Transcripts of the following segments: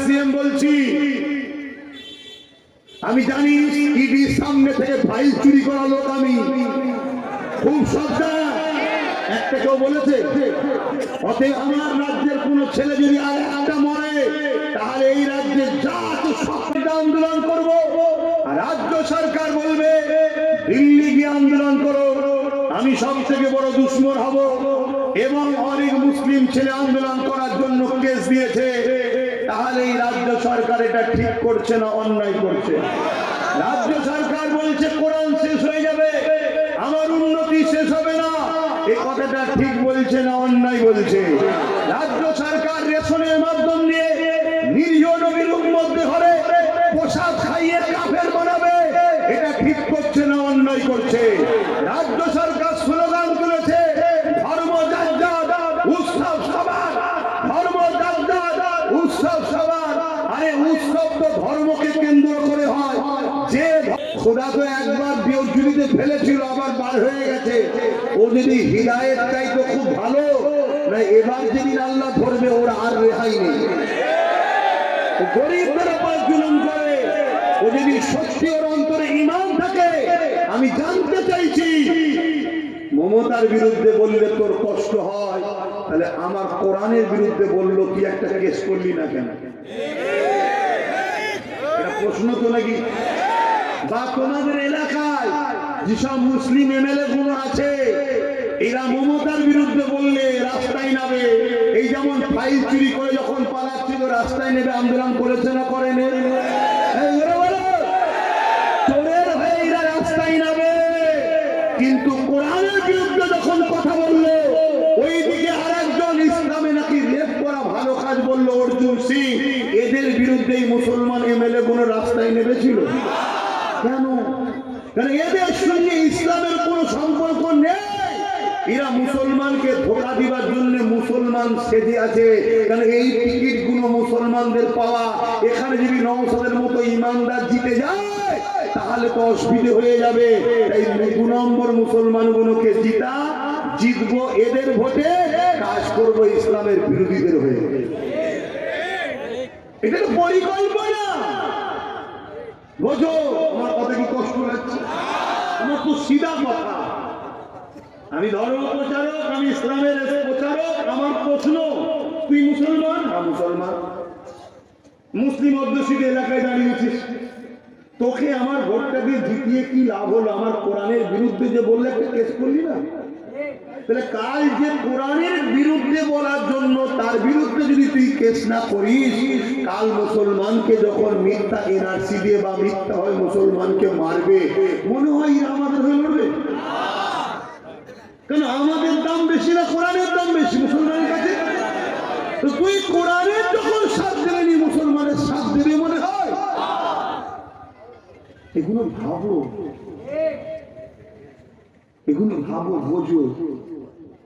CM বলছি, আমি জানি ইডির সামনে থেকে ফাইল চুরি করা লোক আমি, খুব সাবধান। একটা কেউ বলেছে অতএব আমার রাজ্যের কোন ছেলে যদি আর একটা মরে, তাহলে এই রাজ্যে যা সব আন্দোলন করব। আর রাজ্য সরকার বলবে দিল্লি গিয়ে আন্দোলন করো, আমি সব থেকে বড় দুশ্মন হব। এবং অনেক মুসলিম ছেলে আন্দোলন করার জন্য কেস দিয়েছে। তাহলে এই রাজ্য সরকার এটা ঠিক করছে না অন্যায় করছে? রাজ্য সরকার বলছে কোরআন শেষ হয়ে যাবে, আমার উন্নতি শেষ হবে না, এই কথাটা ঠিক বলছে না অন্যায় বলছে? রাজ্য সরকার রেশনের মাধ্যম দিয়ে নিরীহ নবীর উম্মতকে ধরে পোশাক খাইয়ে কাফের বানাবে, এটা ঠিক করছে না অন্যায় করছে? রাজ্য সরকার স্লোগান তুলেছে ধর্ম যার যার, উৎসব সবার, ধর্ম যার যার, উৎসব সবার। আরে উৎসব তো ধর্মকে কেন্দ্র করে হয়। যে খোদা তো একবার বিউজুলিতে ফেলেছিল, আবার বার হয়ে গেছে। ও যদি হিদায়েত চাই তো খুব ভালো, না এবার যেদিন আল্লাহ ধরবে ওর আর রেহাই নেই। গরিবদের উপর জুলুম করে। ও যদি সত্যি ওর অন্তরে ঈমান থাকে, আমি জানতে চাইছি মমতার বিরুদ্ধে বললে তোর কষ্ট হয়, তাহলে আমার কোরআনের বিরুদ্ধে বললো কি একটা কেস করলি না কেন? এটা প্রশ্ন তো নাকি? বা তোমাদের এলাকায় যেসব মুসলিম এমএলএ গুলো আছে, এরা মমতার বিরুদ্ধে বললে রাস্তায় নামে। এই যেমন ফাইল চুরি করে যখন পালাচ্ছিল রাস্তায় নেবে আন্দোলন করেছে না করেনি? চোরের হয়ে এরা রাস্তায় নামে। কিন্তু কোরআনের বিরুদ্ধে যখন কথা বললো, ওই দিকে আর একজন ইসলামে নাকি রেপ করা ভালো কাজ বললো অর্জুন সিং, এদের বিরুদ্ধেই মুসলমান এমএলএ গুলো রাস্তায় নেমেছিল। কেন? কারণ এদের সঙ্গে ইসলামের কোন সম্পর্ক নেই। এরা মুসলমানকে ধোঁকা দিবার জন্য মুসলমান সেজে আছে। কারণ এই টিকিট গুলো মুসলমানদের পাওয়া। এখানে যদি নওশাদের মতো ইমানদার জিতে যায় তাহলে তো অসুবিধে হয়ে যাবে। এই 2 নম্বর মুসলমান গুলোকে জিতবো এদের ভোটে, কাজ করবো ইসলামের বিরোধীদের হয়ে। এটা তো পরিকল্পনা। বোঝো আমার কথা কি কষ্ট লাগছে? আমার তো সিধা কথা। আমি ধর্ম প্রচারক, আমি ইসলামের প্রচারক। আমার প্রশ্ন, তুই মুসলমান? মুসলমান। মুসলিম অধ্যুষিত এলাকায় দাঁড়িয়েছিস, তোকে আমার ভোটটা দিয়ে জিতিয়ে কি লাভ হলো? আমার কোরআনের বিরুদ্ধে যে বললে একটা কেস করলি না? তাহলে কাল যে কোরআনের বিরুদ্ধে বলার জন্য তার বিরুদ্ধে যদি তুই কেস না করিস, কাল মুসলমানকে যখন মিথ্যা এনআরসি দিয়ে বা মিথ্যা হয় মুসলমানকে মারবে, মনে হয় এরা আমাদের হয়ে লড়বে? কেন? আমাদের দাম বেশি না কোরআনের দাম বেশি মুসলমানের কাছে? তো তুই কোরআনের যখন সাথ দেবেনি, মুসলমানের সাথ দেবে মনে হয়? এগুলো ভাবো, এগুলো ভাবো, বোঝো।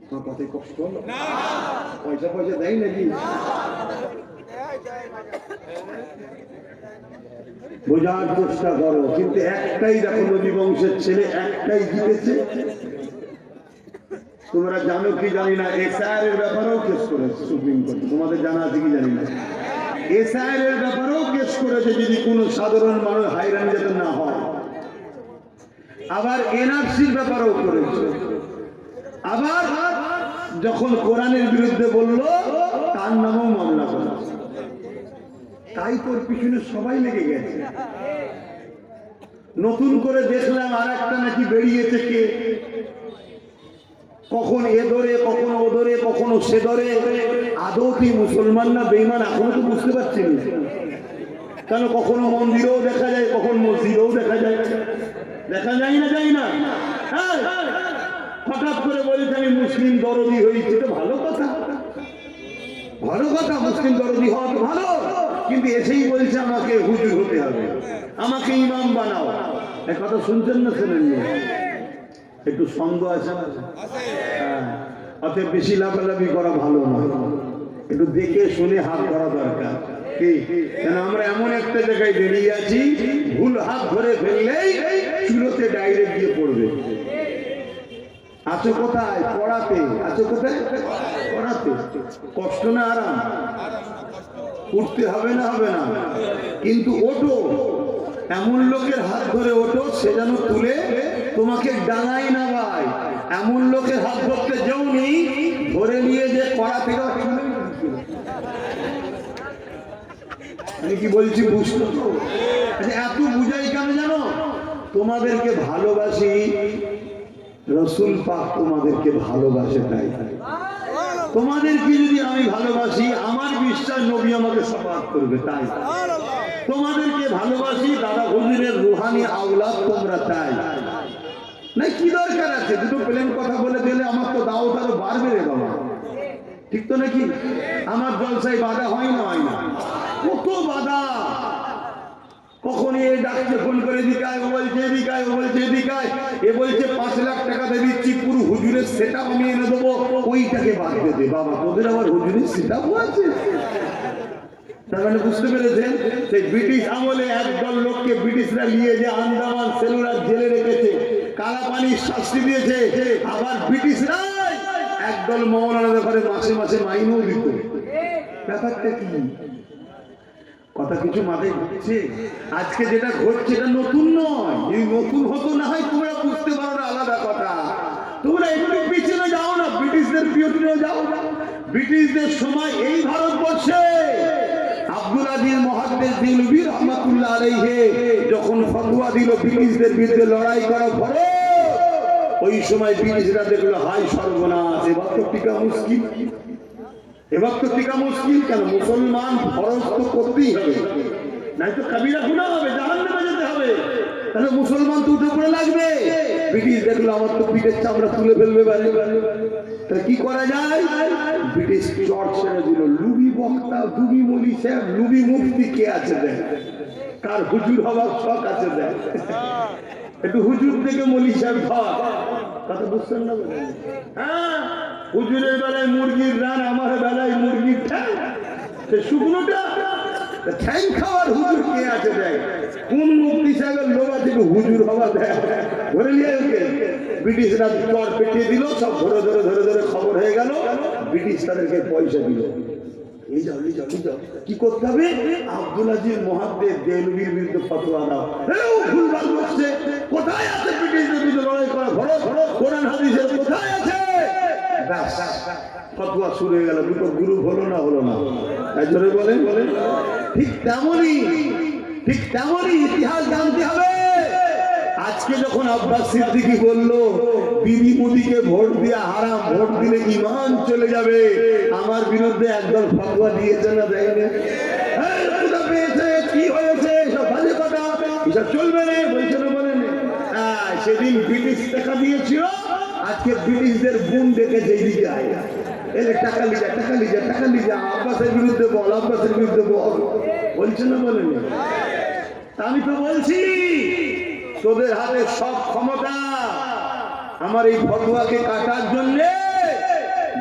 তোমার কথায় কষ্ট হলো? পয়সা পয়সা দেয় নাকি? বোঝার চেষ্টা করো। কিন্তু একটাই দেখো, নবী বংশের ছেলে একটাই জিতেছে। তোমরা জানো কি জানি না, এসআইআর এর ব্যাপারেও কেস করেছে সুপ্রিম কোর্ট। তোমাদের জানা আছে কি জানি না, এসআইআর এর ব্যাপারেও কেস করেছে, যদি কোনো সাধারণ মানুষ হয়রানি যাতে না হয়। আবার এনআরসির ব্যাপারেও করেছে। আবার যখন কোরআনের বিরুদ্ধে বলল তার নামেও মামলা করেছে। তাই তোর পিছনে সবাই লেগে গেছে। নতুন করে দেখলাম আর একটা নাকি বেরিয়েছে, কে কখন এ ধরে, কখনো ও ধরে, কখনো সে ধরে। আদৌ কি মুসলমান না বেঈমান এখনো তো বুঝতে পারছি না। কেন? কখনো মন্দিরেও দেখা যায়, কখন মসজিদেও দেখা যায়। দেখা যায় না? যাই না? হ্যাঁ, হঠাৎ করে বলেছে আমি মুসলিম দরদি হয়েছি, তো ভালো কথা, ভালো কথা। মুসলিম দরদি হওয়া তো ভালো, কিন্তু এসেই বলছে আমাকে হুজুর হতে হবে, আমাকে ইমাম বানাও। এ কথা শুনছেন না শোনেননি? একটু সন্দেহ আছে। হ্যাঁ, অতএব বেশি লাফালাফি করা ভালো না, একটু দেখে শুনে হাত ধরা দরকার। কি? কেন আমরা এমন একটা জায়গায় দাঁড়িয়ে আছি, ভুল হাত ধরে ফেললেই চুলোতে ডাইরেক্ট দিয়ে পড়বে। আছো কোথায়? পড়াতে। আছো কোথায়? পড়াতে। কষ্ট না আরাম? উঠতে হবে না হবে না, কিন্তু ওঠো, এমন লোকের হাত ধরে ওঠো সে যেন তুলে তোমাকে ডাঙাই না ভাই। এমন লোকের হাত ধরতে যেও নেই, ধরে নিয়ে যে কড়া থেকে, আমি কি বলছি বুঝতো তো? এত বুঝাই কেন জানো? তোমাদেরকে ভালোবাসি, রসুল পাক তোমাদেরকে ভালোবাসে, তাই তোমাদেরকে যদি আমি ভালোবাসি আমার বিশ্বাস নবী আমাকে সাফাত করবে, তাই তোমাদেরকে ভালোবাসি। দাদা হুজুরের রুহানি আওলাদ তোমরা, তাই না? কি দরকার আছে দুটো প্লেন কথা বলে দিলে আমার তো দাওয়াত আরো বাড়বে রে বাবা, ঠিক তো নাকি? আমার জলসায় বাধা হয় না, হয় না, কত বাধা। কখন এ ডাকছে ফোন করে দিকায়, ও বলছে এদিকায়, ও বলছে এদিকায়, এ বলছে 5 লাখ টাকা দিয়ে দিচ্ছি পুরো হুজুরের সেটআপ আমি এনে দেবো, ওইটাকে বাদ দিয়ে দে। বাবা তোদের আবার হুজুরের সেটআপও আছে? তার মানে বুঝতে পেরেছেন, সেই ব্রিটিশ আমলে একদল লোককে ব্রিটিশরা নিয়ে যে আন্দামান সেলুলার জেলে রেখেছে, কালা পানির শাস্তি দিয়েছে। আবার ব্রিটিশরা একদল মৌলানাদের ঘরে মাসে মাসে মাইনও দিত। ব্যাপারটা কি? কথা কিছু মাথায় ঢুকছে? আজকে যেটা ঘটছে এটা নতুন নয়, এই নতুন হতো না হয় তোমরা বুঝতে পারো না, আলাদা কথা। তোমরা একটু পিছনে যাও না, ব্রিটিশদের পিছনে যাও না। ব্রিটিশদের সময় এই ভারতবর্ষে আব্দুল আজিজ মুহাদ্দিস দিলবি রহমাতুল্লাহ আলাইহি যখন ফতোয়া দিল ব্রিটিশদের বিরুদ্ধে লড়াই করা ফরজ, ওই সময় ব্রিটিশরা দেখলো হাই সর্বনাশ, এবার তো টিকা মুশকিল, এবার তো টিকা মুশকিল। কেন? মুসলমান ফরজ তো করতেই হবে, নাই তো কাবিরা গুনাহ হবে, জাহান্নামে যেতে হবে, তাহলে মুসলমান তো উঠে পড়ে লাগবে। ব্রিটিশ দেখলো আমার তো পিঠের চামড়া তুলে ফেলবে, তাহলে কি করা যায়? ব্রিটিশ চট ছেড়ে দিল। লুবি বক্তা, লুবি মলি সাহেব, লুবি মুফতি কে আছে দেখ, কার হুজুর হওয়ার শখ আছে দেখ, একটু হুজুর থেকে মলি সাহেব ধর, কথা বুঝছেন না? হ্যাঁ, হুজুরের বেলায় মুরগির রান, আমার বেলায় মুরগির ঠ্যাং, সে শুকনোটা ঠ্যাং খাওয়ার হুজুর কে আছে দেখ, কোন মুফতি সাহেবের লোক আছে হুজুর হওয়া দেখ, ধরে নিয়ে ওকে ব্রিটিশরা চর পেটিয়ে দিল, সব ধরে ধরে ধরে ধরে খবর হয়ে গেল, ব্রিটিশ তাদেরকে পয়সা দিল। এই যাও, এই যাও, এই যাও, কি করতে হবে? আব্দুল আজিজ মুহাদ্দিস দেলভির বিরুদ্ধে ফতোয়া দাও। ভুলভাল বলছে, কোথায় আছে ব্রিটিশদের বিরুদ্ধে লড়াই করা ফরজ? কোরআন হাদিসের কোথায় আছে? ব্যাস ফতোয়া শুরু হয়ে গেল। দুটো গ্রুপ হলো না, হলো না? তাই জোরে বলেন। ঠিক তেমনই, ঠিক তেমনই ইতিহাস জানতে হবে। আজকে যখন আব্বাস সিদ্দিকী বলল বিবি মোদিকে ভোট দেওয়া হারাম, ভোট দিলে ঈমান চলে যাবে, আমার বিরুদ্ধে একদল ফতোয়া দিয়েছে না দেয়নি? কি হয়েছে? সব বাজে কথা, এসব চলবে না, বলছে না, বলেন। সেদিন ব্রিটিশ টাকা দিয়েছিল, আজকে ব্রিটিশদের বোন ডেকেছে, এইদিকে আয়, এলে টাকা লিজা, টাকা লিজা, টাকা লিজা, আব্বাসের বিরুদ্ধে বল, আব্বাসের বিরুদ্ধে বল, বলছে না, বলেন। আমি তো বলছি তোদের হাতে সব ক্ষমতা, আমার এই ফতোয়াকে কাটার জন্য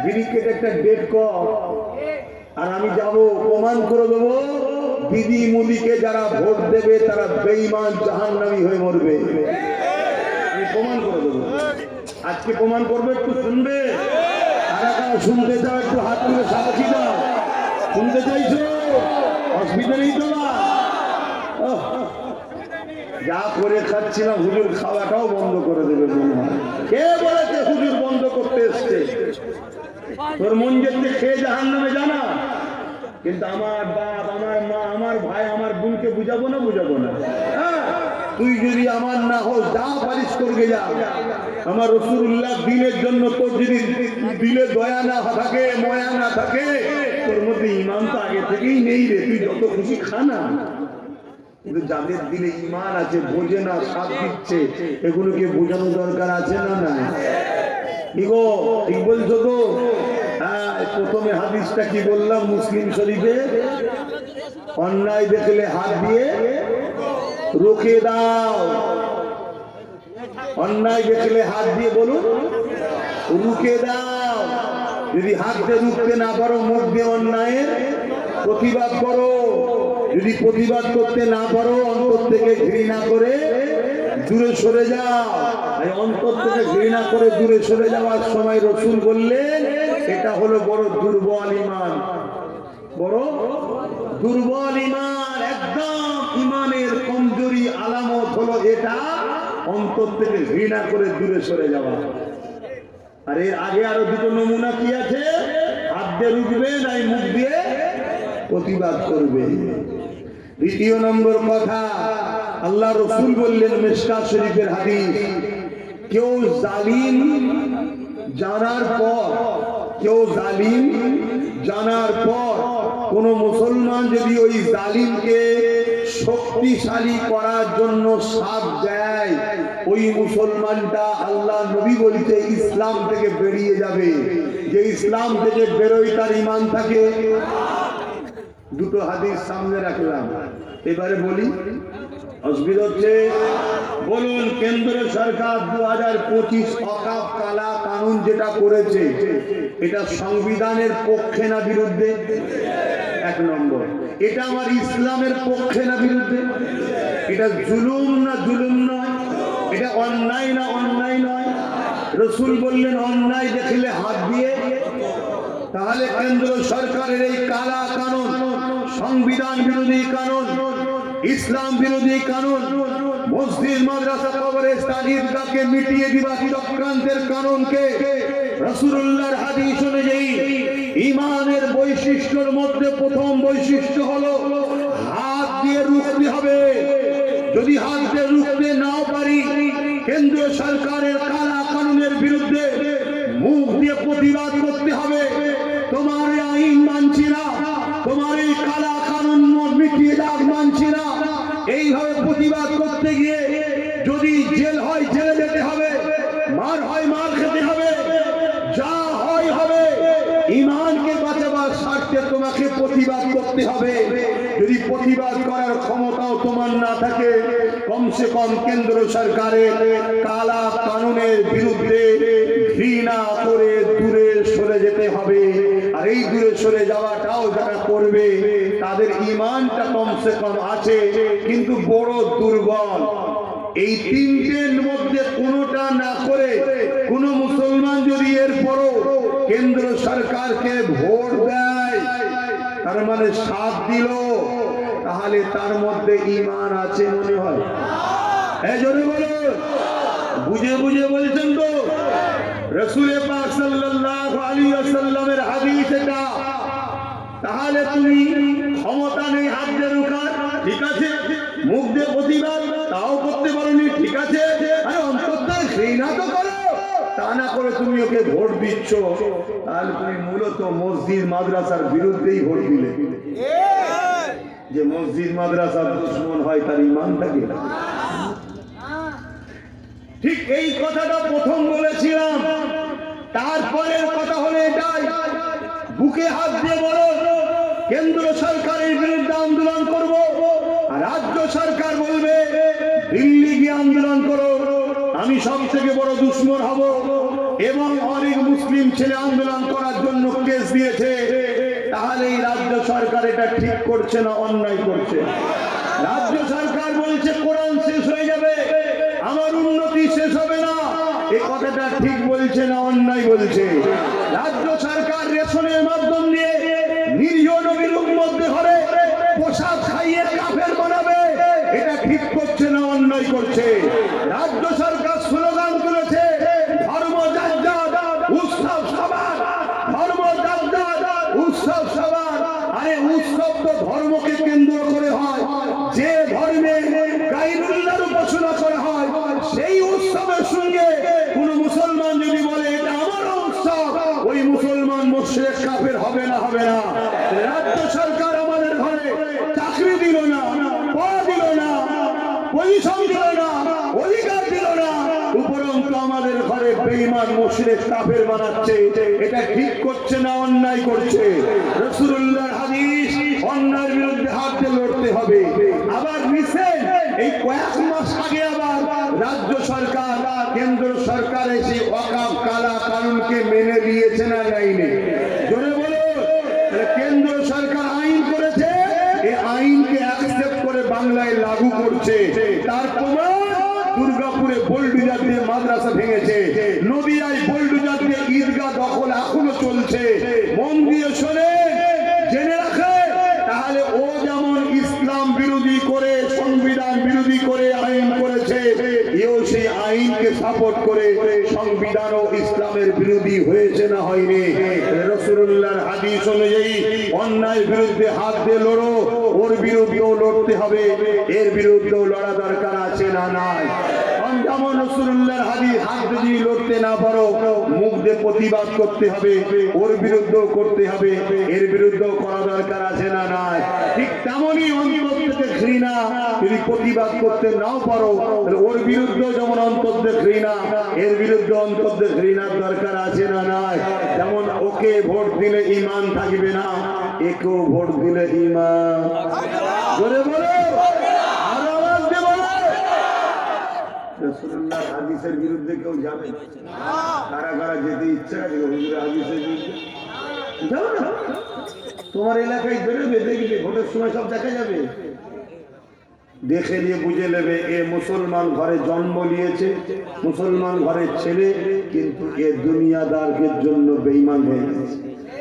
ব্রিকেট একটা ডেট কর, আর আমি যাব প্রমাণ করে দেবো দিদি মোদিকে যারা ভোট দেবে তারা বেঈমান জাহান্নামী হয়ে মরবে। আমি প্রমাণ করে দেবো, আজকে প্রমাণ করবে, একটু শুনবে? আর শুনতে চাও একটু হাত তুলে সাক্ষী দাও, শুনতে চাইছো? অসুবিধা নেই তো? যা করে খাচ্ছিলাম হুজুর খাওয়াটাও বন্ধ করে দেবে মনে হয়। কে বলেছে হুজুর বন্ধ করতে এসছে? তোর মন যেতে খেয়ে জাহান্নামে জানা, কিন্তু আমার বাপ, আমার মা, আমার ভাই, আমার বোনকে বুঝাবো না, বুঝাবো না? তুই যদি আমার না হোস, যা পারিস করবে যা। আমার রাসূলুল্লাহ দিনের জন্য তোর যদি দিলে দয়া না থাকে, ময়া না থাকে, তোর মধ্যে ঈমান তো আগে থেকেই নেই রে, তুই যত খুশি খা না। কিন্তু যাদের দিলে ঈমান আছে, বোঝে না, সাথ দিচ্ছে, এগুলোকে বোঝানো দরকার আছে না? না কি গো, ঠিক বলছো তো? হ্যাঁ, প্রথমে হাদিসটা কি বললাম মুসলিম শরীফে, অন্যায় দেখলে হাত দিয়ে রুখে দাও, অন্যায় দেখলে হাত দিয়ে বলুন রুখে দাও। যদি হাত দিয়ে রুখতে না পারো, মুখ দিয়ে অন্যায়ের প্রতিবাদ করো। যদি প্রতিবাদ করতে না পারো, অন্তর থেকে ঘৃণা করে দূরে সরে যাও। এই অন্তর থেকে ঘৃণা করে দূরে সরে যাওয়ার সময় রাসূল বললেন এটা হলো বড় দুর্বল ঈমান, বড় দুর্বল ইমান, একদম ইমানের কমজোরি আলামত হলো এটা, অন্তর থেকে ঘৃণা করে দূরে সরে যাওয়া। আর এর আগে আরো দুটো নমুনা কি আছে? হাত দিয়ে রুখবে নাই মুখ দিয়ে প্রতিবাদ করবে। দ্বিতীয় নম্বর কথা, আল্লাহ রসুল বললেন মিশকাত শরীফের হাদিস, কেউ জালিম জানার পর, কেউ জালিম জানার পর কোন মুসলমান যদি ওই জালিমকে শক্তিশালী করার জন্য সাথ দেয়, ওই মুসলমানটা আল্লাহ নবী বলতে ইসলাম থেকে বেরিয়ে যাবে। যে ইসলাম থেকে বেরোয় তার ঈমান থাকে। দুটো হাদিস সামনে রাখলাম, এবারে বলি, অসুবিধা হচ্ছে? বলুন, কেন্দ্র সরকার 2025 অকাপ কালা কানুন যেটা করেছে, এটা সংবিধানের পক্ষে না বিরুদ্ধে? এক নম্বর, এটা আমার ইসলামের পক্ষে না বিরুদ্ধে? এটা জুলুম না জুলুম নয়? এটা অন্যায় না অন্যায় নয়? রসুল বললেন অন্যায় দেখলে হাত দিয়ে। তাহলে কেন্দ্র সরকারের এই কালা কানুন, সংবিধান বিরোধী কানুন, ইসলাম বিরোধী কানুন, মসজিদ মাদ্রাসা কবরস্থান ঈদগাহকে মিটিয়ে দিবা চক্রান্তের কানুনকে রাসূলুল্লাহর হাদিস অনুযায়ী ঈমানের বৈশিষ্ট্যের মধ্যে প্রথম বৈশিষ্ট্য হলো হাত দিয়ে রুখতে হবে। যদি হাত দিয়ে রুখতে নাও পারি, কেন্দ্র সরকারের কালা কানুনের বিরুদ্ধে মুখ দিয়ে প্রতিবাদ করতে হবে। তোমার আইন মানছি না, তোমার এই কালা কানুন মিটিয়ে দাও মানছি না, এইভাবে প্রতিবাদ করতে গিয়ে যদি জেল হয় জেলে যেতে হবে, মার হয় মার খেতে হবে, যা হয় হবে। ঈমানকে বাঁচাবার স্বার্থে তোমাকে প্রতিবাদ করতে হবে। যদি প্রতিবাদ করার ক্ষমতাও তোমার না থাকে, কমসে কম কেন্দ্র সরকারের কালা কানুনের বিরুদ্ধে ঘৃণা করে দূরে সরে যেতে হবে। আর এই দূরে সরে যাওয়াটাও যারা করবে তাদের ঈমানটা কমসে কম আছে, কিন্তু বড় দুর্বল। এই তিনটের মধ্যে কোনোটা না করে কোন মুসলমান যদি এরপরও কেন্দ্র সরকারকে ভোট দেয়, তার মানে সাথ দিল, তাহলে তার মধ্যে ঈমান আছে মনে হয়? এই জন্য বলো, বুঝে বুঝে বলছেন তো? রাসূল পাক সাল্লাল্লাহু আলাইহি ওয়াসাল্লামের হাদিস এটা। তাহলে তুমি ক্ষমতা নেই হাত দিয়ে রুখার, ঠিক আছে, মুখ দিয়ে প্রতিবাদ তাও করতে পারোনি, ঠিক আছে, আরে অন্তর্ধান ঘৃণা তো করো। তা না করে তুমি ওকে ভোট দিচ্ছ, তাহলে তুমি মূলত মসজিদ মাদ্রাসার বিরুদ্ধেই ভোট দিলে। যে মসজিদ মাদ্রাসার দুশমন হয় তার ঈমান থাকে। ঠিক এই কথাটা প্রথম বলেছিলাম। তারপরের কথা হলো এটাই, বুকে হাত দিয়ে বলো কেন্দ্র সরকারের বিরুদ্ধে আন্দোলন করব, আর রাজ্য সরকার বলবে দিল্লি গিয়ে আন্দোলন করো, আমি সব থেকে বড় দুশমন হব। এবং অনেক মুসলিম ছেলে আন্দোলন করার জন্য কেস দিয়েছে। তাহলে এই রাজ্য সরকার এটা ঠিক করছে না অন্যায় করছে? রাজ্য সরকার বলছে কোরআন শেষ হয়ে যাবে, আমার উন্নতি শেষ হবে না, এই কথাটা ঠিক বলছে না অন্যায় বলছে? রাজ্য সরকার রেশনের মাধ্যম দিয়ে নিরীহ নবীর উম্মত ধরে পোশাক খাইয়ে কাফের বানাবে, এটা ঠিক করছে না অন্যায় করছে? রাজ্য সরকার স্লোগান তুলেছে ধর্ম যার উৎসব সবার, ধর্ম যার উৎসব সবার। আরে উৎসব তো ধর্মকে কেন্দ্র করে হয়, যে ধর্মে গায়রুল্লাহর উপাসনা করা হয় সেই উৎসবের সঙ্গে কোন মুসলমান যদি বলে এটা আমার উৎসব, ওই মুসলমান মুশরিক কাফের হবে না? হবে না? রাজ্য সরকার আমাদের ঘরে চাকরি দিল না, পদ দিল না, পজিশন দিল না, অধিকার দিল না, উপরন্তু আমাদের ঘরে বেঈমান মুশরিক কাফের বানাচ্ছে, এটা ঠিক করছে না অন্যায় করছে? রাসূলুল্লাহর হাদিস, অন্যায়ের বিরুদ্ধে হাত দিয়ে লড়তে হবে। আবার রিসেন্ট এই কয়েক মাস আগে আবার রাজ্য সরকার কেন্দ্র সরকার এসে ওয়াকফ কালা কানুনকে মেনে নিয়েছে না নেয়নি? জোরে বলো। কেন্দ্র সরকার আইন করেছে, এই আইনকে অ্যাকসেপ্ট করে বাংলায় লাগু করছে। তার প্রমাণ দুর্গাপুরে বোল্ডুজার দিয়ে মাদ্রাসা ভেঙেছে, নদিয়ায় বোল্ডুজার দিয়ে ঈদগাহ দখল এখনো চলছে। মন দিয়ে শোনে, জেনে রাখে, তাহলে ও বিরুদ্ধে হাত দিয়ে লড়ো, ওর বিরুদ্ধেও লড়তে হবে, এর বিরুদ্ধেও লড়া দরকার আছে না নাই? যেমন রাসূলুল্লাহর হাদিস, হাত দিয়ে লড়তে না পারো, মুখ দিয়ে প্রতিবাদ করতে হবে, ওর বিরুদ্ধেও করতে হবে, এর বিরুদ্ধেও করা দরকার আছে না নাই? ঠিক তেমনই অন্তর থেকে ঘৃণা, যদি প্রতিবাদ করতে নাও পারো, ওর বিরুদ্ধেও যেমন অন্তর দিয়ে ঘৃণা, এর বিরুদ্ধে অন্তর দিয়ে ঘৃণার দরকার আছে না নাই? যেমন ওকে ভোট দিলে ঈমান থাকবে না, একেও ভোট দিলে ঈমান বলে বলো, আর আওয়াজ দিয়ে বলো। রাসূলুল্লাহর হাদিসের বিরুদ্ধে কেউ যাবে না? কারা কারা যেতে ইচ্ছা আছে হুজুরের হাদিসের বিরুদ্ধে? যাও না, তোমার এলাকায় বেরোবে, দেখবে ভোটের সময় সব দেখা যাবে, দেখে নিয়ে বুঝে নেবে এ মুসলমান ঘরে জন্ম নিয়েছে, মুসলমান ঘরের ছেলে, কিন্তু এ দুনিয়াদারের জন্য বেঈমান হয়ে গেছে।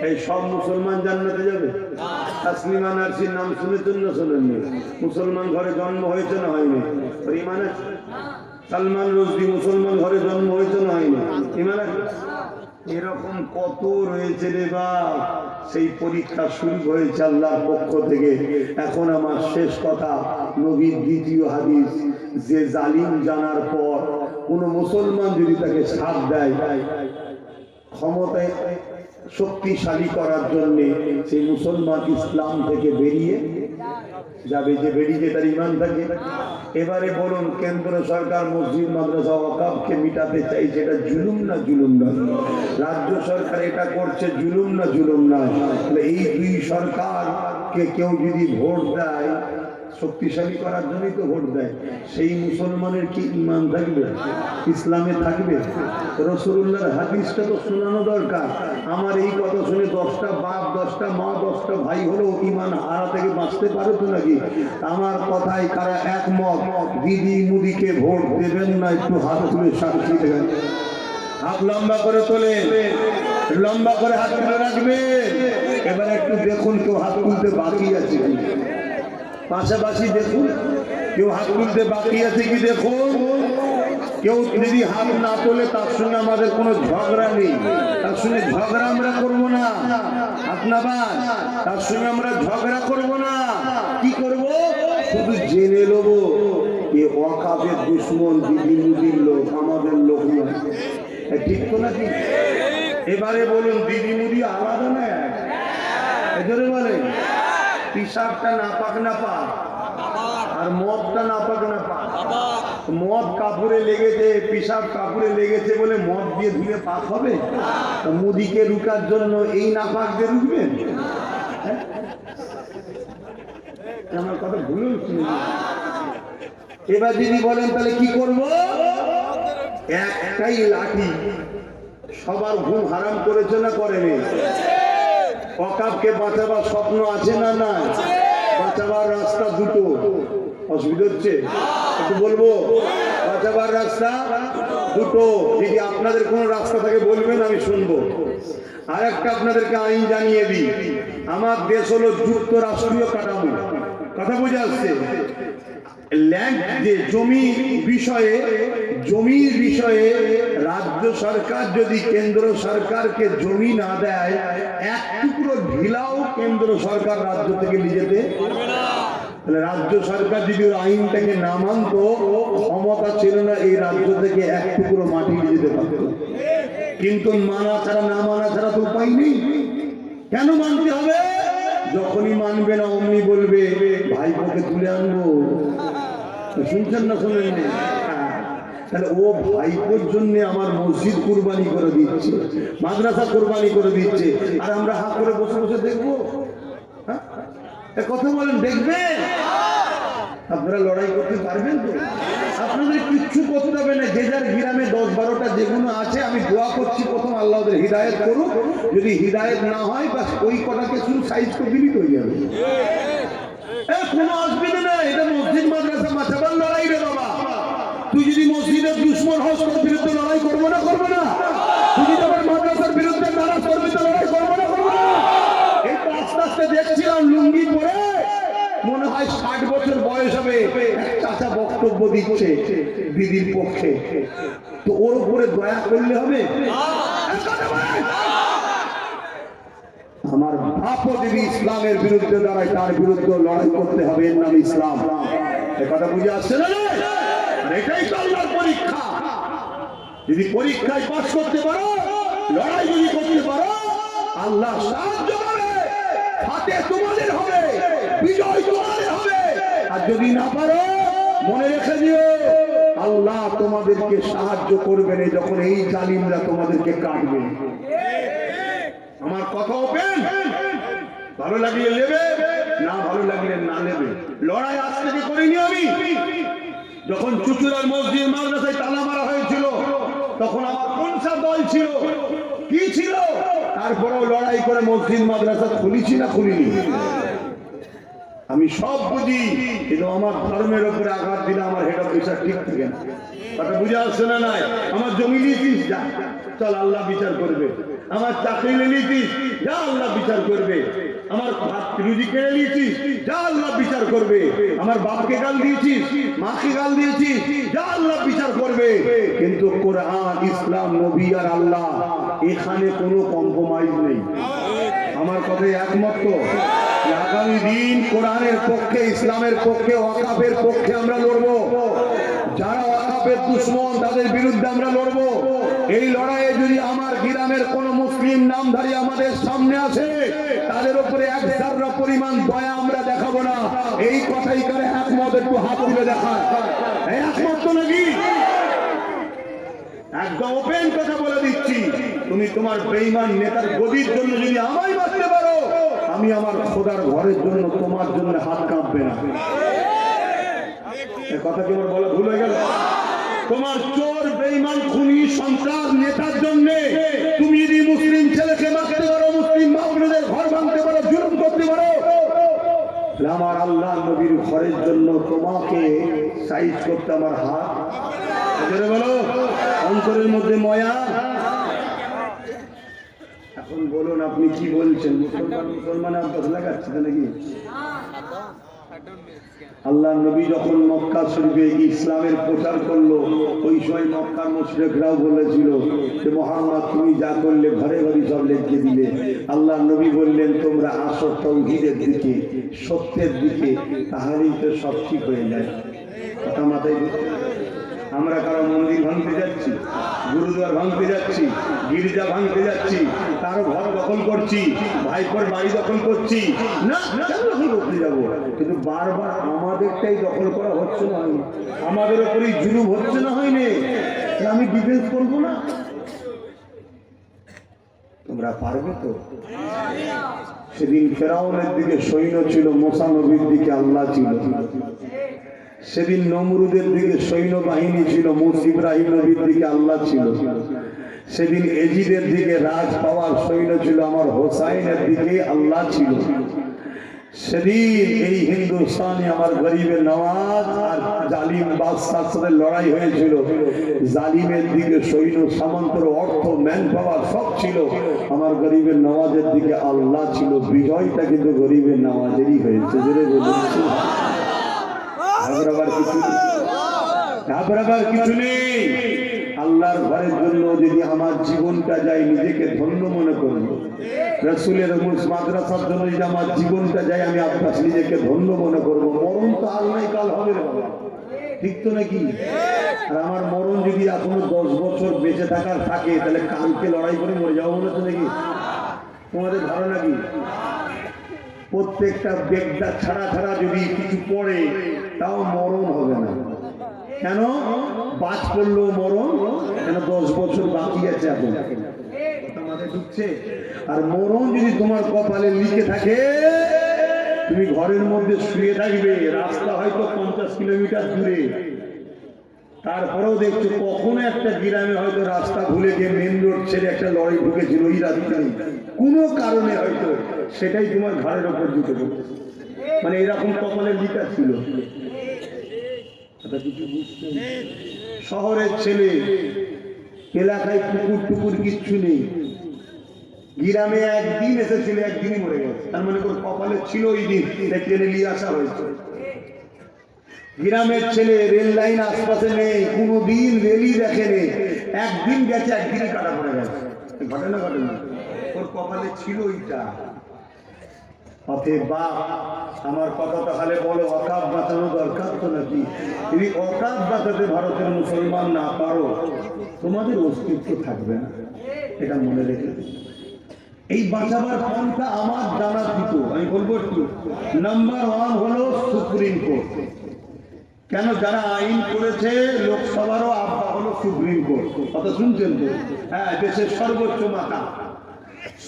এই সব মুসলমান জান্নাতে যাবে? তাসলিমা নার্সির নাম শুনেছেন না শোনেননি? মুসলমান ঘরে জন্ম হয়েছে না হয়নি? ঈমান আছে? সালমান রুশদি মুসলমান ঘরে জন্ম হয়েছে না হয়নি? ঈমান আছে? এরকম কত রয়েছে রে বাপ। সেই পরীক্ষা শুরু হয়েছে আল্লাহর পক্ষ থেকে। এখন আমার শেষ কথা, নবীর দ্বিতীয় হাদিস, যে জালিম জানার পর কোন মুসলমান যদি তাকে সাথ দেয় ক্ষমতায় শক্তিশালী করার জন্য, সেই মুসলমান ইসলাম থেকে বেরিয়ে যাবে। যে বেরিয়ে তার ঈমান থাকে। এবারে বলুন, কেন্দ্র সরকার মসজিদ মাদ্রাসা ওয়াকফকে মিটাতে চাইছে, এটা জুলুম না জুলুম না? রাজ্য সরকার এটা করছে, জুলুম না জুলুম না? এই দুই সরকারকে কেউ যদি ভোট দেয় শক্তিশালী করার জন্যই তো ভোট দেয়, সেই মুসলমানের কি ঈমান থাকবে? ইসলামে থাকবে? রাসূলুল্লাহর হাদিসটা তো শোনানো দরকার। আমার এই কথা শুনে 10টা বাপ, 10টা মা, 10টা ভাই হলেও ঈমান হারা থেকে বাঁচতে পারে তো নাকি? আমার কথায় কারা একমত দিদি মুদিকে ভোট দেবেন না? একটু হাত তুলে সাক্ষী দেবেন। হাত লম্বা করে তোলে, লম্বা করে হাত তুলে রাখবে। এবার একটু দেখুন কেউ হাত তুলতে বাকি আছে কি, পাশাপাশি দেখুন কেউ হাত তুলতে বাকি আছে কি দেখুন। কেউ যদি হাত না তোলে তার সঙ্গে আমাদের কোনো ঝগড়া নেই, তার সঙ্গে ঝগড়া আমরা করবো না। আপনার তার সঙ্গে আমরা ঝগড়া করবো না। কি করব? শুধু জেনে নেবো যে ওয়াকফের দুশমন দিদি মুদির লোক, আমাদের লোক নয়। ঠিক তো নাকি? এবারে বলুন, দিদি মুদি আলাদা না? এজন্য বলে পিসাবটা নাপাক না পাক, আর মদটা নাপাক না পাক। মদ কাপড়ে লেগেছে, পিসাব কাপড়ে লেগেছে বলে মদ দিয়ে ধুয়ে পাক হবে? মুদিকে রুকার জন্য এই নাপাক দিয়ে রুকবেন? আমার কথা ভুল হচ্ছে। এবার যদি বলেন তাহলে কি করব? একটাই লাঠি সবার ঘুম হারাম করেছে না করেনি? ওয়াকফকে বাঁচাবার স্বপ্ন আছে না না? বাঁচাবার রাস্তা দুটো। অসুবিধা হচ্ছে একটু বলবো? বাঁচাবার রাস্তা দুটো। যদি আপনাদের কোনো রাস্তা থাকে বলবেন, আমি শুনবো। আর একটা আপনাদেরকে আইন জানিয়ে দিই, আমার দেশ হলো যুক্তরাষ্ট্রীয় কাঠামো। কথা বুঝে আসছে? ল্যান্ড যে জমির বিষয়ে রাজ্য সরকার যদি কেন্দ্র সরকারকে জমি না দেয়, এক টুকরো ঢিলাও কেন্দ্র সরকার রাজ্য থেকে নিয়ে যেতে পারবে না। রাজ্য সরকার যদি আইনটাকে না মানত, ক্ষমতা ছিল না এই রাজ্য থেকে এক টুকরো মাটি নিয়ে যেতে পারত। কিন্তু মানা ছাড়া, না মানা ছাড়া তো উপায় নেই। কেন মানতে হবে? যখনই মানবে না অমনি বলবে ভাইপোকে তুলে আনবো। শুনছেন না শোনেন? তাহলে ও ভাইপোর জন্য আমার মসজিদ কুরবানি করে দিচ্ছে, মাদ্রাসা কুরবানি করে দিচ্ছে, আর আমরা হাত করে বসে বসে দেখবো? কথা বলেন, দেখবে? আপনারা লড়াই করতে পারবেন তো? আপনাদের কিচ্ছু করতে হবে না। যে যার গ্রামে 10-12টা যেগুলো আছে, আমি দোয়া করছি প্রথম আল্লাহ ওদের হিদায়ত করুক। যদি হিদায়ত না হয়, বাস ওই কটাকে শুধু সাইজ করে দিবি তো হয়ে যাবে। কোনো অসুবিধা নেই। এটা মসজিদ মাদ্রাসা বাঁচাবার লড়াই রে বাবা। তুই যদি মসজিদের দুশ্মন হস, তোর বিরুদ্ধে লড়াই করবো না? করবো না? তুই যদি আমার মাদ্রাসার বিরুদ্ধে নারাজ করবি তো লড়াই করবো না? করবো না? এই তো আস্তে আস্তে দেখছিলাম লুঙ্গি পরে, মনে হয় 60 বছর বয়স হবে, এক চাচা বক্তব্য দিচ্ছে দিদির পক্ষে। তো ওর উপরে দয়া করলে হবে? আমার বাপও যদি ইসলামের বিরুদ্ধে দাঁড়ায় তার বিরুদ্ধে লড়াই করতে হবে, এর নাম ইসলাম। এ কথা বুঝে আসছে না? আর এটাই তো আল্লাহর পরীক্ষা। যদি পরীক্ষায় পাস করতে পারো, লড়াই যদি করতে পারো, আল্লাহ সাহায্য করবে, হাতে তোমাদের হবে, বিজয় তোমাদের হবে। আর যদি না পারো, মনে রেখে দিও আল্লাহ তোমাদেরকে সাহায্য করবেন যখন এই জালিমরা তোমাদেরকে কাটবে। আমার কথা ওপেন, ভালো লাগলে নেবে, না ভালো লাগলে না নেবে। লড়াই আজ থেকে করিনি আমি। যখন চুচুড়ার মসজিদ মাদ্রাসায় তালা মারা হয়েছিল, তখন আমার কোন সব দল ছিল, কি ছিল, তারপরেও লড়াই করে মসজিদ মাদ্রাসা খুলিছি না খুলিনি? আমি সব বুঝি, কিন্তু আমার ধর্মের উপরে আঘাত দিলে আমার হেড অফিসার ঠিক থাকে না। কথা বুঝে আসছে না? নাই আমার জমি নিয়েছিস, যা চল আল্লাহ বিচার করবে। আমার চাকরি নিয়েছিস, যা আল্লাহ বিচার করবে। আমার রুজি কেড়ে নিয়েছিস, যা আল্লাহ বিচার করবে। আমার বাপকে গাল দিয়েছিস, মাকে গাল দিয়েছিস, যা আল্লাহ বিচার করবে। কিন্তু কোরআন, ইসলাম, নবী আর আল্লাহ, এখানে কোনো কম্প্রোমাইজ নেই। আমার কথায় একমত তো? আগামী দিন কোরআনের পক্ষে, ইসলামের পক্ষে, ওয়াকাফের পক্ষে আমরা লড়বো। যারা ওয়াকাফের দুশমন তাদের বিরুদ্ধে আমরা লড়বো। এই লড়াইয়ে যদি আমার গ্রামের কোন মুসলিম নামধারী আমাদের সামনে আসে, তাদের উপরে এক জাররা পরিমাণ দয়া আমরা দেখাবো না। এই কথাই করে একমত, একটু হাত তুলে দেখায়। একমত তো নাকি? একদম ওপেন কথা বলে দিচ্ছি, তুমি তোমার বেঈমান নেতার গদির জন্য যদি আমায় বাঁচতে পারো, আমি আমার খোদার ঘরের জন্য তোমার জন্য হাত কাঁপবে না। কথা কি আমার বলা ভুল হয়ে গেল? তোমার চোর, বেঈমান, খুনি, সন্ত্রাস নেতার জন্য তুমি যদি মুসলিম ছেলেকে মারতে পারো, মুসলিম বাবুদের ঘর ভাঙতে পারো, জুলুম করতে পারো, আমার আল্লাহ নবীর ঘরের জন্য তোমাকে সাইজ করতে আমার হাত। বলো অন্তরের মধ্যে ময়া। এখন বলুন আপনি কি বলছেন? মুসলমানে আপনার লাগাচ্ছে নাকি? আল্লাহ নবী যখন মক্কা শরীফে ইসলামের প্রচার করলো, ওই সময় মক্কার মুশরিকরাও বলেছিল যে মুহাম্মদ তুমি যা করলে ঘরে ঘরে সব লিখে দিলে। আল্লাহ নবী বললেন তোমরা আসো তাওহীদের দিকে, সত্যের দিকে, তাহলেই তো সব ঠিক হয়ে যায়। কথা মাথায় ঢুকছে? আমরা কারো মন্দির ভাঙতে যাচ্ছি, গুরুদুয়ার ভাঙতে যাচ্ছি, গির্জা ভাঙতে যাচ্ছি, কারো ঘর দখল করছি, ভাইপোর বাড়ি দখল করছি না, দখল করতে যাবো। কিন্তু বারবার আমাদেরটাই দখল করা হচ্ছে না, হয়নি? আমাদের ওপরেই জুলুম হচ্ছে না, হয়নি? আমি ডিফেন্স করবো না? তোমরা পারবে তো? সেদিন ফেরাউনের দিকে সৈন্য ছিল, মুসা নবীর দিকে আল্লাহ ছিল। সেদিন নমরুদের দিকে সৈন্য বাহিনী ছিল, ইব্রাহিম নবীর দিকে আল্লাহ ছিল। সেদিন এজিদের দিকে রাজ পাওয়ার সৈন্য ছিল, আমার হোসাইনের দিকে আল্লাহ ছিল। সেদিন এই হিন্দুস্তানে আমার গরিবের নওয়াজ আর জালিম বাদশার সাথে লড়াই হয়েছিল। জালিমের দিকে সৈন্য, সামন্তর, অর্থ, ম্যান পাওয়ার সব ছিল, আমার গরিবের নওয়াজের দিকে আল্লাহ ছিল। বিজয়টা কিন্তু গরিবের নওয়াজেরই হয়েছে। জোরে বলুন। ঘাবড়াবার কিছু নেই। আল্লাহর ঘরের জন্য যদি আমার জীবনটা যায়, নিজেকে ধন্য মনে করবো। রাসূলের মাদ্রাসার জন্য যদি আমার জীবনটা যায়, আমি আপনার নিজেকে ধন্য মনে করবো। মরণ তো আর নাই, কাল হবে না, ঠিক তো নাকি? আর আমার মরণ যদি এখনো 10 বছর বেঁচে থাকার থাকে, তাহলে কালকে লড়াই করে মরে যাবো বলে তো নাকি? তোমাদের ধারণা কি? প্রত্যেকটা বেগটা ছাড়া ছাড়া যদি কিছু পড়ে, তাও মরণ হবে না। কেন? বাজ পড়লো মরণ, কেন? 10 বছর বাকি আছে এখন। মাথায় ঢুকছে? আর মরণ যদি তোমার কপালে লিখে থাকে, তুমি ঘরের মধ্যে শুয়ে থাকবে, রাস্তা হয়তো 50 কিলোমিটার দূরে, তারপরেও দেখছো কখনো একটা গ্রামে হয়তো রাস্তা ভুলে গিয়ে মেন রোড ছেড়ে একটা লরি ঢুকেছিল ওই রাস্তায়, কোনো কারণে হয়তো সেটাই তোমার ঘরের ওপর ঢুকে পড়ছে। মানে এরকম কপালে লিখা ছিল। শহরের ছেলে, এলাকায় পুকুর টুকুর কিচ্ছু নেই, গ্রামে একদিন এসেছিল, একদিনই মরে গেছে। তার মানে কোন কপালে ছিল ওই দিন, টেনে নিয়ে আসা হয়েছে। গ্রামের ছেলে, রেল লাইন আশপাশে নেই, কোনোদিন রেলই দেখেনি, একদিন গেছে, একদিনই কাটা পড়ে গেছে। ঘটনা ঘটনা, ওর কপালে ছিল ওইটা। অতএব বাপ, আমার কথা তাহলে বলো, অকাপ বাঁচানো দরকার তো নাকি? যদি অকাপ বাঁচাতে ভারতের মুসলমান না পারো, তোমাদের অস্তিত্ব থাকবে না, এটা মনে রেখে। এই বাঁচাবার পন্থা আমার জানা দিত, আমি বলবো একটু। নাম্বার 1 হলো সুপ্রিম কোর্ট। কেন? যারা আইন করেছে লোকসভারও আব্বা হলো সুপ্রিম কোর্ট, কথা শুনছেন তো? হ্যাঁ, দেশের সর্বোচ্চ মাথা।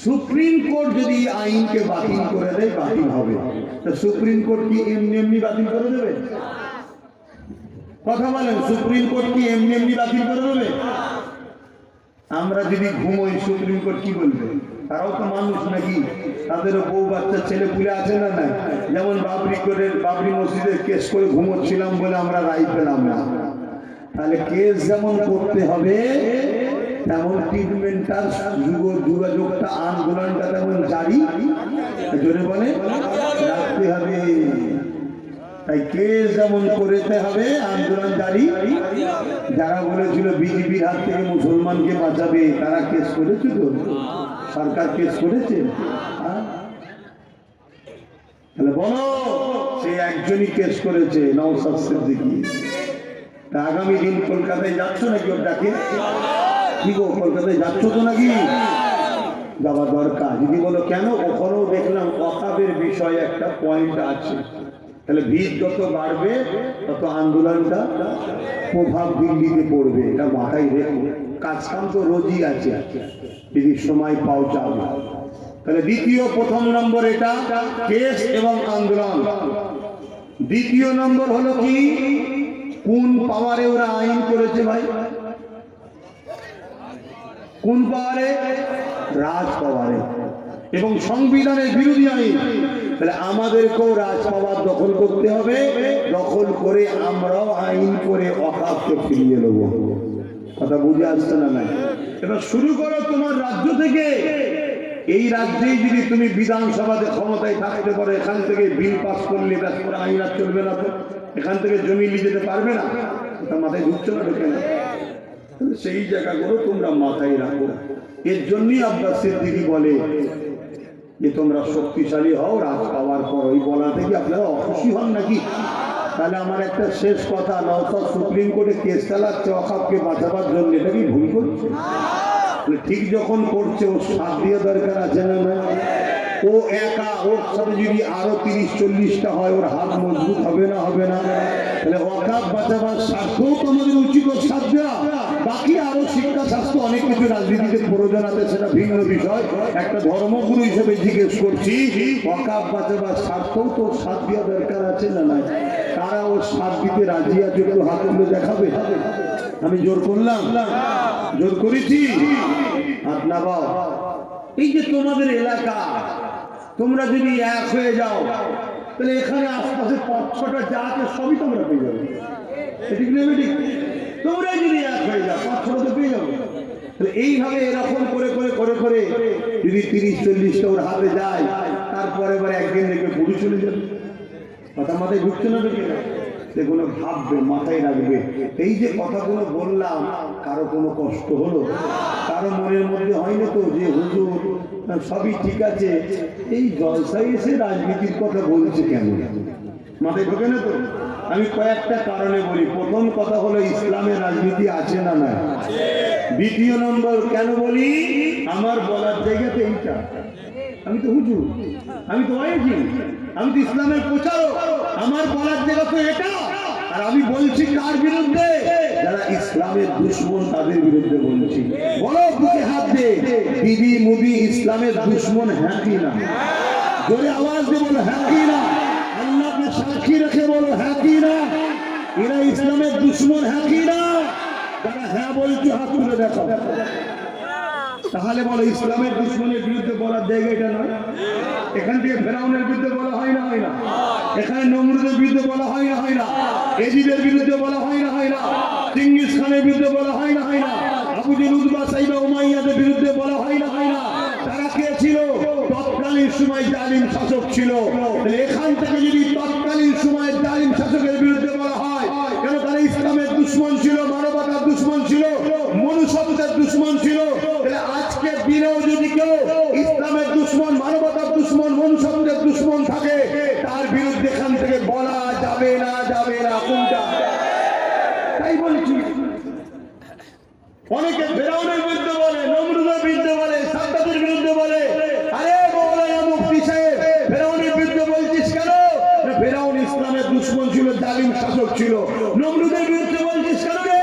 সুপ্রিম কোর্ট যদি আইনকে বাতিল করে দেয়, বাতিল হবে। তো সুপ্রিম কোর্ট কি এমনি এমনি বাতিল করে দেবে? কথা বলেন, সুপ্রিম কোর্ট কি এমনি এমনি বাতিল করে দেবে? আমরা যদি ঘুমোই, সুপ্রিম কোর্ট কি বলবে? তারাও তো মানুষ নাকি, তাদেরও বউ বাচ্চা ছেলে পুলে আছে না? নাই? যেমন বাবরি মসজিদের কেস করে ঘুমোচ্ছিলাম বলে আমরা রায় পেলাম না, তাহলে কেস যেমন করতে হবে তেমন ট্রিটমেন্টটার যোগাযোগটা, আন্দোলনটা তেমন জারি জোরে বলে রাখতে হবে। তাই কেস যেমন করতে হবে, আন্দোলন জারি। যারা বলেছিল বিজেপির হাত থেকে মুসলমানকে বাঁচাবে, তারা কেস করেছে তো? সরকার কেস করেছে? তাহলে বলো, সে একজনই কেস করেছে, নওশাদ সিদ্দিকী। আগামী দিন কলকাতায় যাচ্ছ নাকি ওর ডাকে? কি গো, কলকাতায় যাচ্ছ তো নাকি? যাওয়া দরকার। যদি বলো কেন, ওখানেও দেখলাম ওয়াকাফের বিষয়ে একটা পয়েন্ট আছে। তাহলে ভিড় যত বাড়বে তত আন্দোলনটা প্রভাব দিল্লিতে পড়বে, এটা মাথায় রেখো। কাজ কাম তো রোজই আছে, যদি সময় পাও যাবে। তাহলে প্রথম নম্বর এটা কেস এবং আন্দোলন। দ্বিতীয় নম্বর হলো কি, কোন পাওয়ারে ওরা আইন করেছে ভাই? কোন পাওয়ারে? রাজ পাওয়ারে, এবং সংবিধানের বিরোধী আইন। তাহলে আমাদেরকেও রাজ পাওয়ার দখল করতে হবে, দখল করে আমরাও আইন করে অকাপকে ফিরিয়ে নেব। কথা বুঝে আসছে না? নাই? এবার শুরু করো তোমার রাজ্য থেকে। এই রাজ্যেই যদি তুমি বিধানসভাতে ক্ষমতায় থাকতে পারো, এখান থেকে বিল পাস করলে ব্যাস করে আইন আর চলবে না তো? এখান থেকে জমি নিয়ে যেতে পারবে না? এটা মাথায় ঢুকছে না? ঢুকে না? সেই জায়গাগুলো তোমরা মাথায় রাখো। এর জন্যই আব্বাস সিদ্দিকী বলে যে তোমরা শক্তিশালী হও রাজ পাওয়ার পর। ওই বলা থেকে আপনারা অখুশি হন নাকি? তাহলে আমার একটা শেষ কথা, নওশাদ সুপ্রিম কোর্টে কেস চালাচ্ছে ওয়াকাফকে বাঁচাবার জন্য, এটা কি ভুল করছে? ঠিক যখন করছে ওর সাথ দিয়ে দরকার আছে না? না, ও একা, ওর সাথে যদি আরো 30-40টা হয়, ওর হাত মজবুত হবে না? হবে না? তাহলে ওয়াকাফ বাঁচাবার স্বার্থেও তো আমাদের উচিত ওর সাথ দেওয়া। বাকি আরো শিক্ষা শাস্ত্র অনেক কিছু রাজনীতিতে প্রয়োজন আছে, সেটা ভিন্ন বিষয়। একটা ধর্মগুরু হিসেবে জিজ্ঞেস করছি, ওয়াকাফ বাঁচাবার স্বার্থেও তো সাথ দেওয়া দরকার আছে না? নাই? তারা ওর সাথ দিতে রাজি আছে, একটু হাত তুলে দেখাবে। আমি জোর করলাম? জোর করেছি? হাত নামাও। এই যে তোমাদের এলাকা, তোমরা যদি এক হয়ে যাও, তাহলে এখানে আশপাশে 5-6টা যা আছে সবই তোমরা পেয়ে যাবে। ঠিক নেবে? ঠিক। তোমরা যদি এক হয়ে যাও, 5-6টা তো পেয়ে যাবে। তাহলে এইভাবে এরকম করে করে করে করে যদি 30-40টা ওর হাতে যায়, তারপরে এবার একদিন দেখবে পুরী চলে যাবে। কথা মাথায় ঢুকছে না? দেখে সেগুলো ভাববে, মাথায় রাখবে। এই যে কথাগুলো বললাম, কারো কোনো কষ্ট হলো? কারো মনের মধ্যে হয়নি তো যে হুজুর সবই ঠিক আছে, এই জলসায় এসে রাজনীতির কথা বলছে কেন? মাথায় ঢোকে না তো? আমি কয়েকটা কারণে বলি। প্রথম কথা হলো, ইসলামের রাজনীতি আছে না? না। দ্বিতীয় নম্বর কেন বলি, আমার বলার জায়গাতে এইটা। আমি তো হুজুর, আমি তো ওয়াইজি, আমি তো ইসলামের প্রচারক, আমার বলার জায়গা তো এটা। আর আমি বলছি কার বিরুদ্ধে? যারা ইসলামের দুশ্মন, তাদের বিরুদ্ধে বলছি। বলো বুকে হাত দে, দিদি মুদি ইসলামের দুশ্মন হ্যাঁ কি না? জোরে আওয়াজ দিয়ে বলো হ্যাঁ কি না? আল্লাহকে সাক্ষী রেখে বলো হ্যাঁ কি না? এরা ইসলামের দুশ্মন হ্যাঁ কি না? যারা হ্যাঁ বলছো হাত তুলে দেখো। তাহলে বলো ইসলামের দুশ্মনের বিরুদ্ধে বলার জায়গা এটা নয়? এখান থেকে ফেরাউনের বিরুদ্ধে বলা হয় না? হয় না? এখানে নমরুদের বিরুদ্ধে বলা হয় না? হয় না? এজিদের বিরুদ্ধে বলা হয় না? হয় না? চিঙ্গিস খানের বিরুদ্ধে বলা হয় না? হয় না? আবু জেল উতবা সাইবা উমাইয়াদের বিরুদ্ধে বলা হয় না? হয় না? তারা কে ছিল? তৎকালীন সময় জালিম শাসক ছিল। এখান থেকে যদি তৎকালীন সময় জালিম শাসকের বিরুদ্ধে বলা হয়, কেন? তারা ইসলামের দুশ্মন ছিল, মানবতার দুশ্মন ছিল, মনুষ্যত্বের দুশ্মন ছিল। আজকের দিনেও যদি কেউ ইসলামের দুশ্মন, মানবতার দুশ্মন, মনুষ্যত্বের দুশ্মন যাবে না যাবে না কোনটা? তাই বলছি অনেকে ফেরাউনের বিরুদ্ধে বলে, নমরুদের বিরুদ্ধে বলে, সাদ্দাতের বিরুদ্ধে বলে, আরে মৌলানা মুফতি সাহেব ফেরাউনের বিরুদ্ধে বলছিস কেন? ফেরাউন ইসলামের দুশমন ছিল, জালিম শাসক ছিল। নমরুদের বিরুদ্ধে বলছিস কেন রে?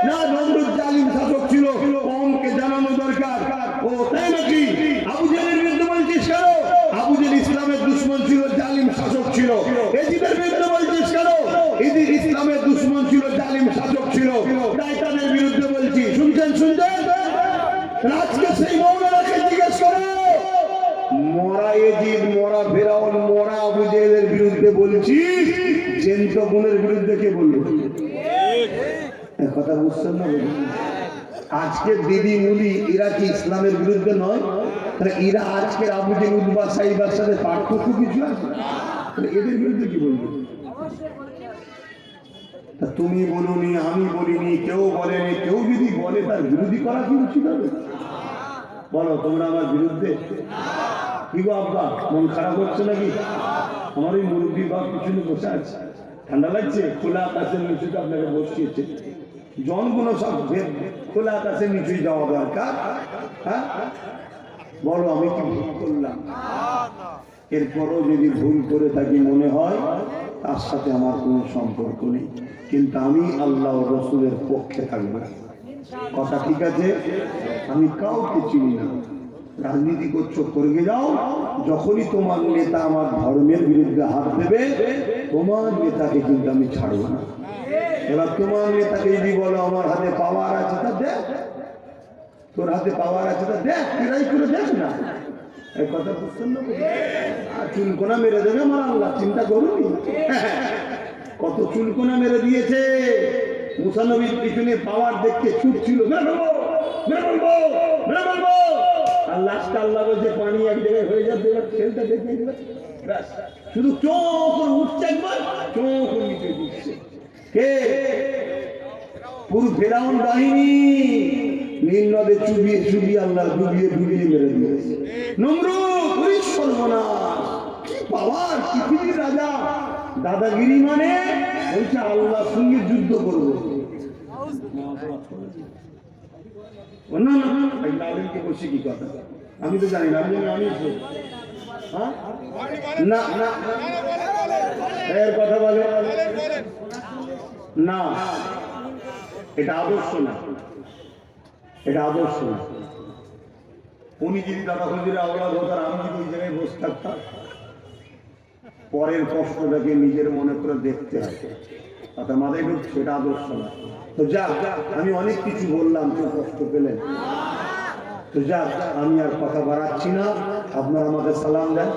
না, নমরুদ জালিম শাসক ছিল, কওমকে জানানো দরকার। ও তাই নাকি? আবু জেহেলের বিরুদ্ধে বলছিস কেন? আবু জেহেল ইসলামের দুশমন ছিল, জালিম শাসক ছিল। এজিদের বিরুদ্ধে বলছিস কেন? এজিদ ইসলামের দুশমন ছিল, জালিম শাসক ছিল। টাইটানের বিরুদ্ধে বলছি। শুনছেন? আজকে সেই মৌলানাকে জিজ্ঞেস করো, মরা এজিদ, মরা ফেরাউন, মরা আবু জেহেলের বিরুদ্ধে বলছি, জেন্ত গুণের বিরুদ্ধে কে বলল? কথা বুঝছেন না? আজকে দিদি মুলি এরা কি ইসলামের বিরুদ্ধে নয়? তাহলে এরা আজকের আবু জেহেল উদ্বা সাইবার সাথে পার্থক্য কিছু আছে? এদের বিরুদ্ধে কি বলবো? তুমি বলুনি, আমি বলিনি, কেউ বলেনি। কেউ যদি বলে তার বিরোধী করা কি উচিত হবে? বলো তোমরা আমার বিরুদ্ধে? কি গো আব্বা, মন খারাপ হচ্ছে নাকি? আমার ওই মুরব্বী বাপ পিছনে বসে আছে, ঠান্ডা লাগছে। খোলা আকাশের নিচুতে আপনাকে বসিয়েছে, জনগুলো সব খোলা আকাশের নিচুই যাওয়া দরকার। হ্যাঁ বলো আমি কি ভুল করলাম? এরপরও যদি ভুল করে থাকি মনে হয় তার সাথে আমার কোনো সম্পর্ক নেই, কিন্তু আমি আল্লাহ রসুলের পক্ষে থাকবো। কথা ঠিক আছে? আমি কাউকে চিনি না। রাজনীতি করছো করে যাও, যখনই তোমার নেতা আমার ধর্মের বিরুদ্ধে হাত দেবে, তোমার নেতাকে কিন্তু আমি ছাড়বো না। এবার তোমার নেতাকে যদি বলো আমার হাতে পাওয়ার আছে তা দেখ, তোর হাতে পাওয়ার আছে তা দেখ, এরাই করে দেখ না। এই কথা বুঝছেন না? আর চুলকোনা মেরে দেবে আমার আল্লাহ, চিন্তা করুন। কত চুলকোনা মেরে দিয়েছে। মুসা নবীর পিছনে পাওয়ার দেখতে চুপ ছিল, আর লাস্টে আল্লাহ বলছে পানি এক জায়গায় হয়ে যাবে, খেলতে দেখে শুধু চোখ উঠছে, একবার চোখ নিচে দিচ্ছে। কে? পুরো ফেরাউন বাহিনী নীল নদে চুবিয়ে চুবিয়ে আল্লাহ ডুবিয়ে ডুবিয়ে মেরে দিয়েছে। নমরুদ সর্বনাশ, কি পাওয়ার, পৃথিবীর রাজা। দাদাগিরি মানে বলছে আল্লাহর সঙ্গে যুদ্ধ করবো। না না লালনকে বসে কি কথা আমি তো জানি না। আমি না না এর কথা বলে না, এটা আদর্শ না, এটা আদর্শ না। উনি যদি দাদা হুজুরের আওলাদ হতার, আমি যদি ওই জায়গায় বসে থাকতাম, পরের কষ্টটাকে নিজের মনে করে দেখতে হয়, অর্থাৎ মাথায় ঢুকছে, সেটা আদর্শ না। তো যাক, আমি অনেক কিছু বললাম, কেউ কষ্ট পেলেন। তো যাক, আমি আর কথা বাড়াচ্ছি না, আপনারা আমাকে সালাম দেন।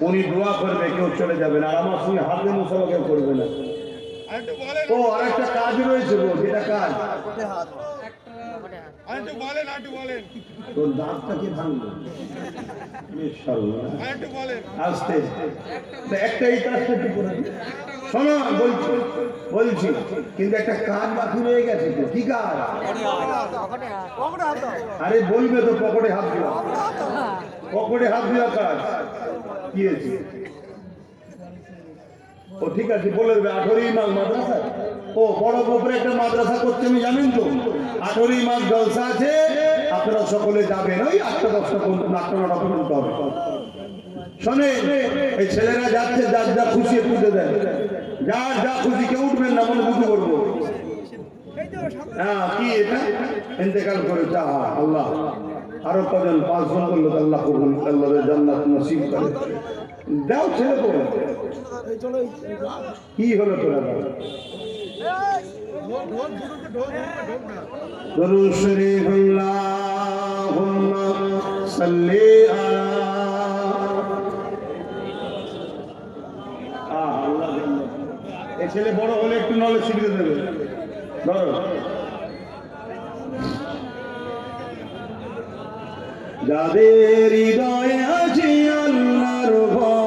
উনি দোয়া করবে, কেউ চলে যাবেন, আর আমার সঙ্গে হাতে মুসাফা কেউ করবে না। ও আরেকটা কাজ রয়েছে, যেটা কাজ তোর দাঁতটাকে ভাঙলো আসতে একটাই কাজটা একটু করে শোনো, বলছি কিন্তু একটা কাজ বাকি রয়ে গেছে। তো কি কাজ? আরে বলবে তো, পকেটে হাত দেওয়া, পকেটে হাত দেওয়া কাজ কি হয়েছে? ও ঠিক আছে, বলে দেবে। 18ই মাঘ মাদ্রাসা, ও বড় গোপরে একটা মাদ্রাসা করছে, আমি জানেন তো। 18ই মাঘ জলসা আছে, আপনারা সকলে যাবেন। ওই 8টা 10টা পর্যন্ত, 8টা 9টা পর্যন্ত হবে। শোনে, এই ছেলেরা যাচ্ছে, যার যা খুশি পুজো দেন, যার যা খুশি, কেউ উঠবেন না, মনে পুজো করবো। হ্যাঁ কি এটা ইন্তেকাল করেছে আল্লাহ, আরো কজন 5 জন করলো, আল্লাহ কবুল, আল্লাহ জান্নাত নসিব করে দাও। ছেলে তো কি হলো তোরা? দরুদ শরীফ আল্লাহুম্মা সাল্লি আলা আল্লাহ। এই ছেলে বড় হলে একটু নলেজ শিখতে দেবে। ধরো, যাদের হৃদয়ে আছে আল্লাহর ভয়,